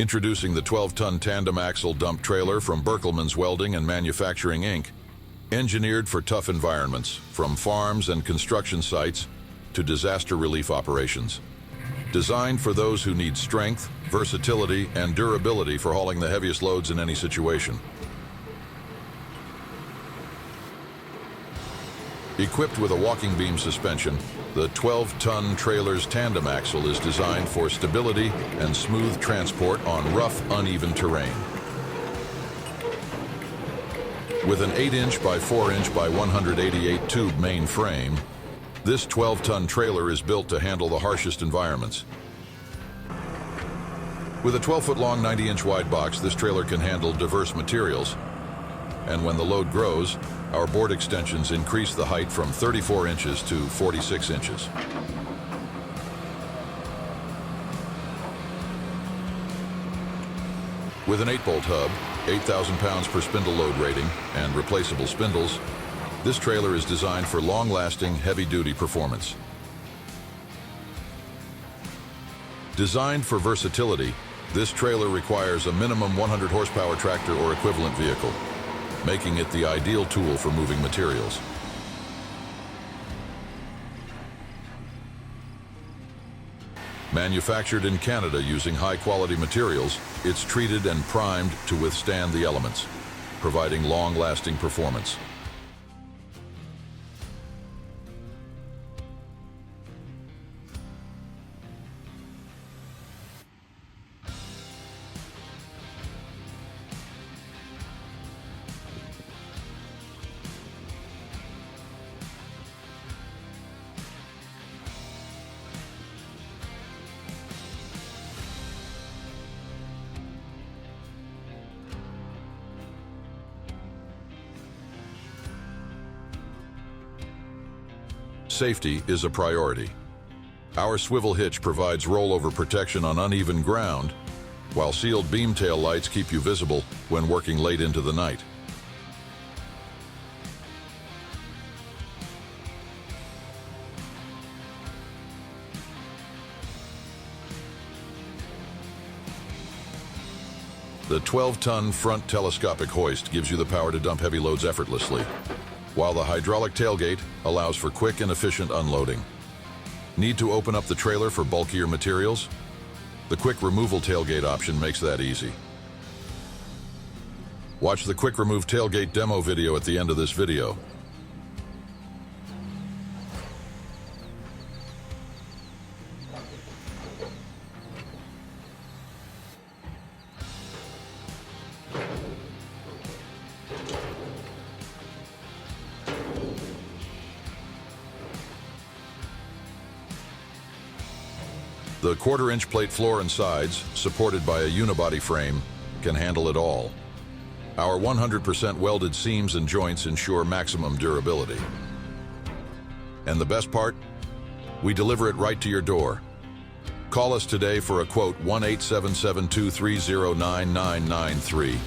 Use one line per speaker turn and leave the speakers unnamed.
Introducing the 12-ton tandem axle dump trailer from Berkelmans Welding and Manufacturing, Inc. Engineered for tough environments, from farms and construction sites to disaster relief operations. Designed for those who need strength, versatility, and durability for hauling the heaviest loads in any situation. Equipped with a walking beam suspension, the 12-ton trailer's tandem axle is designed for stability and smooth transport on rough, uneven terrain. With an 8-inch by 4-inch by 188 tube main frame, this 12-ton trailer is built to handle the harshest environments. With a 12-foot-long, 90-inch wide box, this trailer can handle diverse materials. And when the load grows, our board extensions increase the height from 34 inches to 46 inches. With an 8-bolt hub, 8,000 pounds per spindle load rating, and replaceable spindles, this trailer is designed for long-lasting, heavy-duty performance. Designed for versatility, this trailer requires a minimum 100 horsepower tractor or equivalent vehicle, making it the ideal tool for moving materials. Manufactured in Canada using high-quality materials, it's treated and primed to withstand the elements, providing long-lasting performance. Safety is a priority. Our swivel hitch provides rollover protection on uneven ground, while sealed beam tail lights keep you visible when working late into the night. The 12-ton front telescopic hoist gives you the power to dump heavy loads effortlessly, while the hydraulic tailgate allows for quick and efficient unloading. Need to open up the trailer for bulkier materials? The quick removal tailgate option makes that easy. Watch the quick remove tailgate demo video at the end of this video. The 1/4-inch plate floor and sides, supported by a unibody frame, can handle it all. Our 100% welded seams and joints ensure maximum durability. And the best part? We deliver it right to your door. Call us today for a quote, 1-877-230-9993.